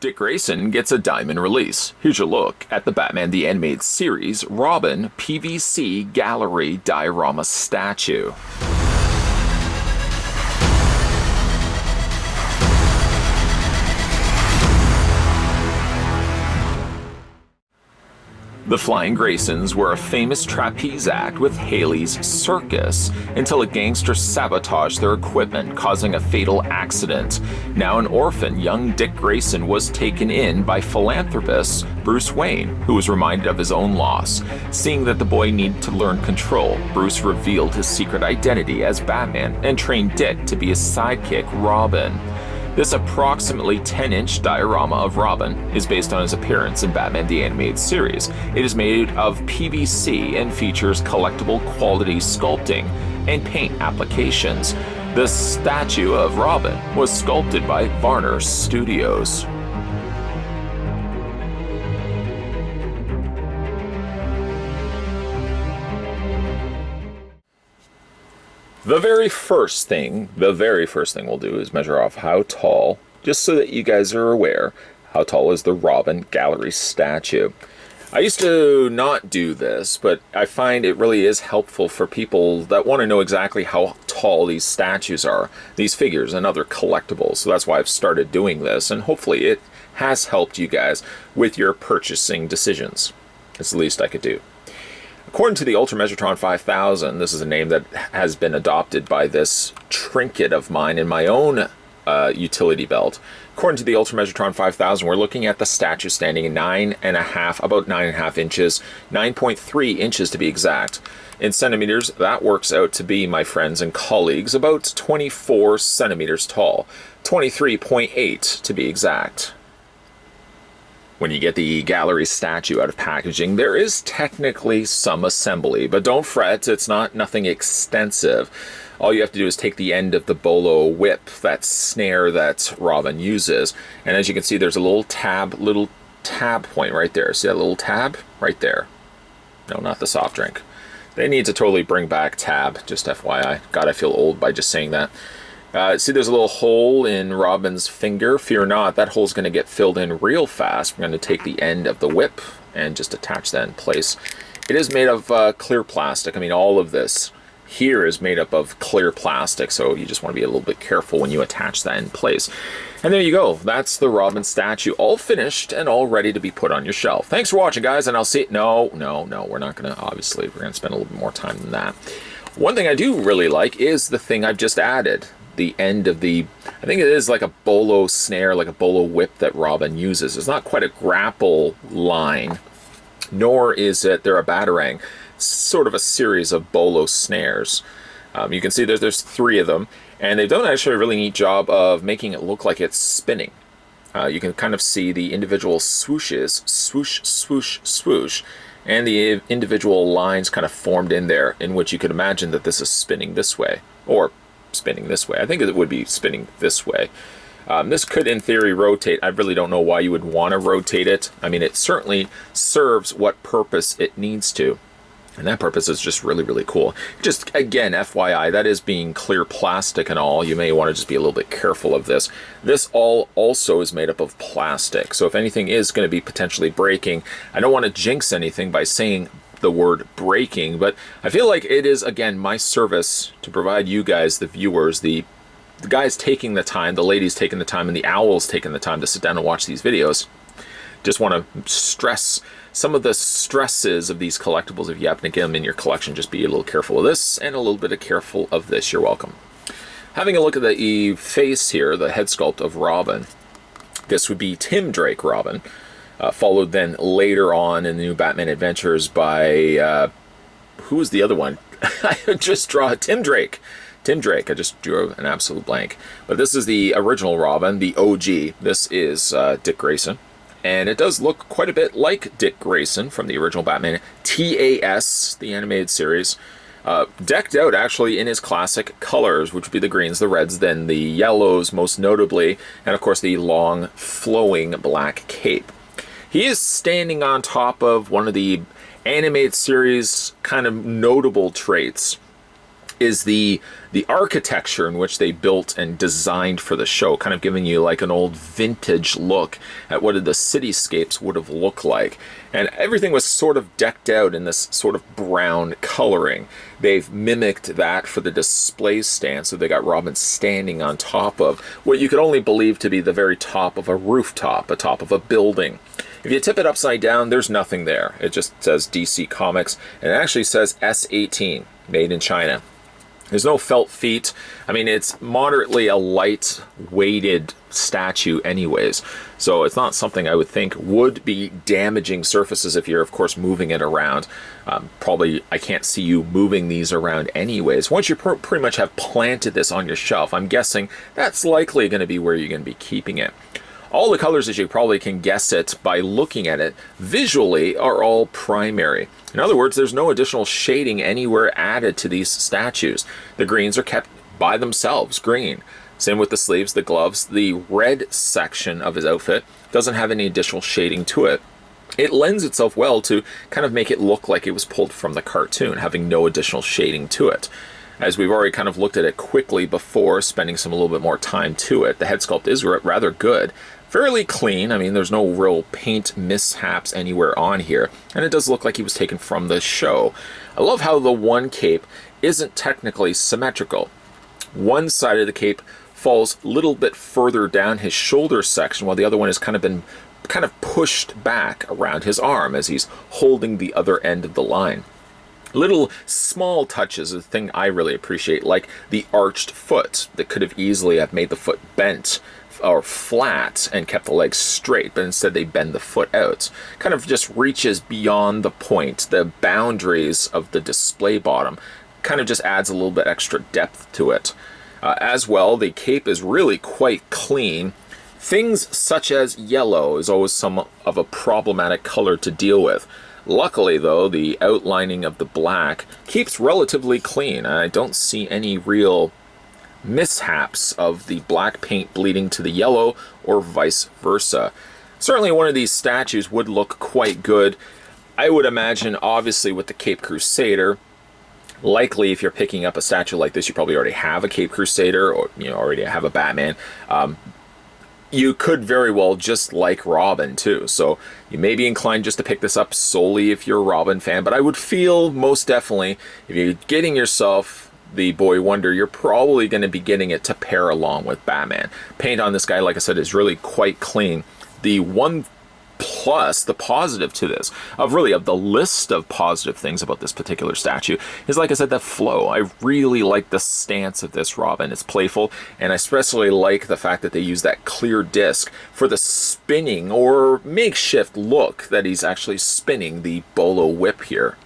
Dick Grayson gets a diamond release. Here's your look at the Batman the Animated Series Robin PVC Gallery Diorama Statue. The Flying Graysons were a famous trapeze act with Haley's Circus until a gangster sabotaged their equipment, causing a fatal accident. Now an orphan, young Dick Grayson was taken in by philanthropist Bruce Wayne, who was reminded of his own loss. Seeing that the boy needed to learn control, Bruce revealed his secret identity as Batman and trained Dick to be his sidekick, Robin. This approximately 10-inch diorama of Robin is based on his appearance in Batman the Animated Series. It is made of PVC and features collectible quality sculpting and paint applications. The statue of Robin was sculpted by Varner Studios. The very first thing we'll do is measure off how tall, just so that you guys are aware, how tall is the Robin Gallery statue. I used to not do this, but I find it really is helpful for people that want to know exactly how tall these statues are, these figures and other collectibles. So that's why I've started doing this, and hopefully it has helped you guys with your purchasing decisions. It's the least I could do. According to the Ultra Measure-Tron 5000, this is a name that has been adopted by this trinket of mine in my own utility belt. According to the Ultra Measure-Tron 5000, we're looking at the statue standing at about 9.5 inches, 9.3 inches to be exact. In centimeters, that works out to be, my friends and colleagues, about 24 centimeters tall, 23.8 to be exact. When you get the gallery statue out of packaging, there is technically some assembly, but don't fret, it's nothing extensive. All you have to do is take the end of the bolo whip, that snare that Robin uses, and as you can see, there's a little tab point right there. See that little tab? Right there. No, not the soft drink. They need to totally bring back tab, just FYI. God, I feel old by just saying that. See, there's a little hole in Robin's finger. Fear not, that hole's going to get filled in real fast. We're going to take the end of the whip and just attach that in place. It is made of clear plastic. I mean, all of this here is made up of clear plastic, so you just want to be a little bit careful when you attach that in place. And there you go. That's the Robin statue, all finished and all ready to be put on your shelf. Thanks for watching, guys, and I'll see... No, we're not going to, obviously, we're going to spend a little bit more time than that. One thing I do really like is the thing I've just added. The end of the, I think it is like a bolo snare, like a bolo whip that Robin uses. It's not quite a grapple line, nor is it there a batarang. It's sort of a series of bolo snares. You can see there's 3 of them, and they've done actually a really neat job of making it look like it's spinning. You can kind of see the individual swooshes, swoosh, swoosh, swoosh, and the individual lines kind of formed in there, in which you could imagine that this is spinning this way, or spinning this way. I think it would be spinning this way. This could, in theory, rotate. I really don't know why you would want to rotate it. I mean, it certainly serves what purpose it needs to. And that purpose is just really, really cool. Just, again, FYI, that is being clear plastic and all. You may want to just be a little bit careful of this. This all also is made up of plastic. So if anything is going to be potentially breaking, I don't want to jinx anything by saying the word breaking, but I feel like it is, again, my service to provide you guys, the viewers, the guys taking the time, the ladies taking the time, and the owls taking the time to sit down and watch these videos. Just want to stress some of the stresses of these collectibles. If you happen to get them in your collection, just be a little careful of this and a little bit careful of this. You're welcome. Having a look at the face here, the head sculpt of Robin. This would be Tim Drake Robin. Followed then later on in the new Batman Adventures by, who was the other one? I just draw Tim Drake. Tim Drake, I just drew an absolute blank. But this is the original Robin, the OG. This is Dick Grayson. And it does look quite a bit like Dick Grayson from the original Batman TAS, the animated series. Decked out actually in his classic colors, which would be the greens, the reds, then the yellows most notably, and of course the long flowing black cape. He is standing on top of one of the animated series kind of notable traits. is the architecture in which they built and designed for the show, kind of giving you like an old vintage look at what the cityscapes would have looked like. And everything was sort of decked out in this sort of brown coloring. They've mimicked that for the display stand, so they got Robin standing on top of what you could only believe to be the very top of a rooftop, a top of a building. If you tip it upside down, there's nothing there. It just says DC Comics, and it actually says S18, made in China. There's no felt feet. I mean, it's moderately a light-weighted statue anyways, so it's not something I would think would be damaging surfaces if you're, of course, moving it around. Probably, I can't see you moving these around anyways. Once you pretty much have planted this on your shelf, I'm guessing that's likely going to be where you're going to be keeping it. All the colors, as you probably can guess it by looking at it, visually are all primary. In other words, there's no additional shading anywhere added to these statues. The greens are kept by themselves, green. Same with the sleeves, the gloves. The red section of his outfit doesn't have any additional shading to it. It lends itself well to kind of make it look like it was pulled from the cartoon, having no additional shading to it. As we've already kind of looked at it quickly before, spending a little bit more time to it, the head sculpt is rather good. Fairly clean. I mean, there's no real paint mishaps anywhere on here, and it does look like he was taken from the show. I love how the one cape isn't technically symmetrical. One side of the cape falls a little bit further down his shoulder section, while the other one has kind of pushed back around his arm as he's holding the other end of the line. Little small touches is the thing I really appreciate, like the arched foot that could have easily have made the foot bent or flat and kept the legs straight, but instead they bend the foot out. Kind of just reaches beyond the point, the boundaries of the display bottom. Kind of just adds a little bit extra depth to it. As well, the cape is really quite clean. Things such as yellow is always somewhat of a problematic color to deal with. Luckily, though, the outlining of the black keeps relatively clean. I don't see any real mishaps of the black paint bleeding to the yellow or vice versa. Certainly one of these statues would look quite good. I would imagine, obviously, with the Cape Crusader, likely if you're picking up a statue like this, you probably already have a Cape Crusader or already have a Batman. You could very well just like Robin too, so you may be inclined just to pick this up solely if you're a Robin fan, but I would feel most definitely if you're getting yourself the Boy Wonder, you're probably going to be getting it to pair along with Batman. Paint on this guy, like I said, is really quite clean. The one plus, the positive to this, of the list of positive things about this particular statue, is, like I said, the flow. I really like the stance of this Robin. It's playful, and I especially like the fact that they use that clear disc for the spinning or makeshift look that he's actually spinning the bolo whip here.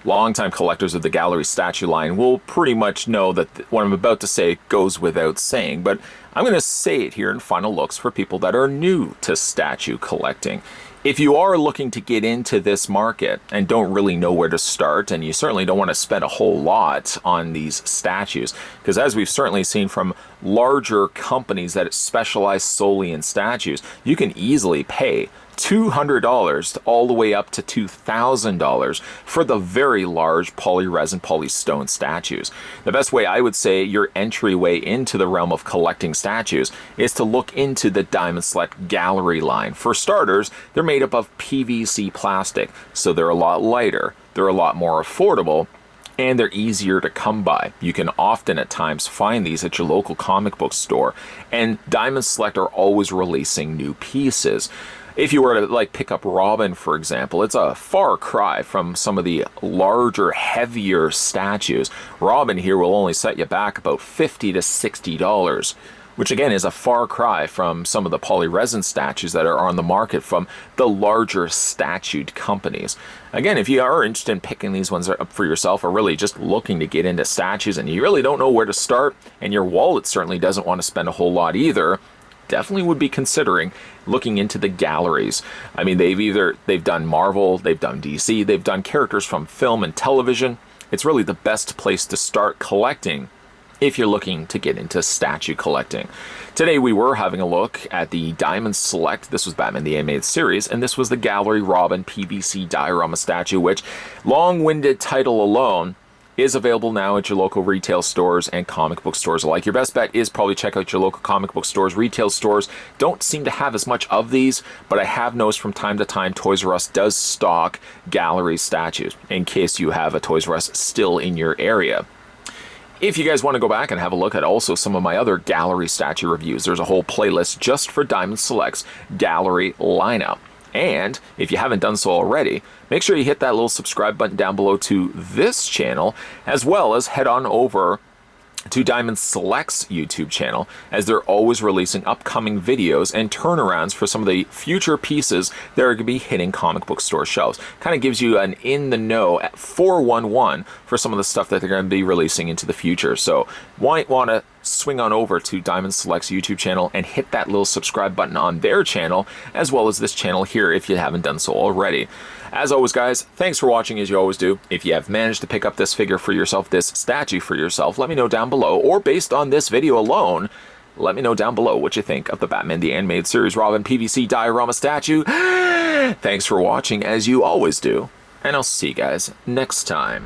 Longtime collectors of the gallery statue line will pretty much know that what I'm about to say goes without saying, but I'm going to say it here in final looks for people that are new to statue collecting. If you are looking to get into this market and don't really know where to start, and you certainly don't want to spend a whole lot on these statues, because as we've certainly seen from larger companies that specialize solely in statues, you can easily pay $200 all the way up to $2,000 for the very large polyresin polystone statues. The best way I would say your entryway into the realm of collecting statues is to look into the Diamond Select gallery line. For starters, they're made up of PVC plastic, so they're a lot lighter, they're a lot more affordable, and they're easier to come by. You can often at times find these at your local comic book store, and Diamond Select are always releasing new pieces. If you were to pick up Robin, for example, it's a far cry from some of the larger, heavier statues. Robin here will only set you back about $50 to $60, which again is a far cry from some of the polyresin statues that are on the market from the larger statued companies. Again, if you are interested in picking these ones up for yourself, or really just looking to get into statues and you really don't know where to start, and your wallet certainly doesn't want to spend a whole lot either, definitely would be considering looking into the galleries. I mean, they've done Marvel, they've done DC, they've done characters from film and television. It's really the best place to start collecting if you're looking to get into statue collecting. Today we were having a look at the Diamond Select. This was Batman the Animated Series, and this was the Gallery Robin PVC diorama statue, which, long-winded title alone, is available now at your local retail stores and comic book stores alike. Your best bet is probably check out your local comic book stores. Retail stores don't seem to have as much of these, but I have noticed from time to time Toys R Us does stock gallery statues in case you have a Toys R Us still in your area. If you guys want to go back and have a look at also some of my other gallery statue reviews, there's a whole playlist just for Diamond Select's gallery lineup. And if you haven't done so already, make sure you hit that little subscribe button down below to this channel, as well as head on over to Diamond Select's YouTube channel, as they're always releasing upcoming videos and turnarounds for some of the future pieces that are going to be hitting comic book store shelves. Kind of gives you an in the know at 411 for some of the stuff that they're going to be releasing into the future. So might want to swing on over to Diamond Select's YouTube channel and hit that little subscribe button on their channel, as well as this channel here if you haven't done so already. As always, guys, thanks for watching as you always do. If you have managed to pick up this figure for yourself, this statue for yourself, let me know down below, or based on this video alone, let me know down below what you think of the Batman the Animated Series Robin PVC diorama statue. Thanks for watching as you always do, and I'll see you guys next time.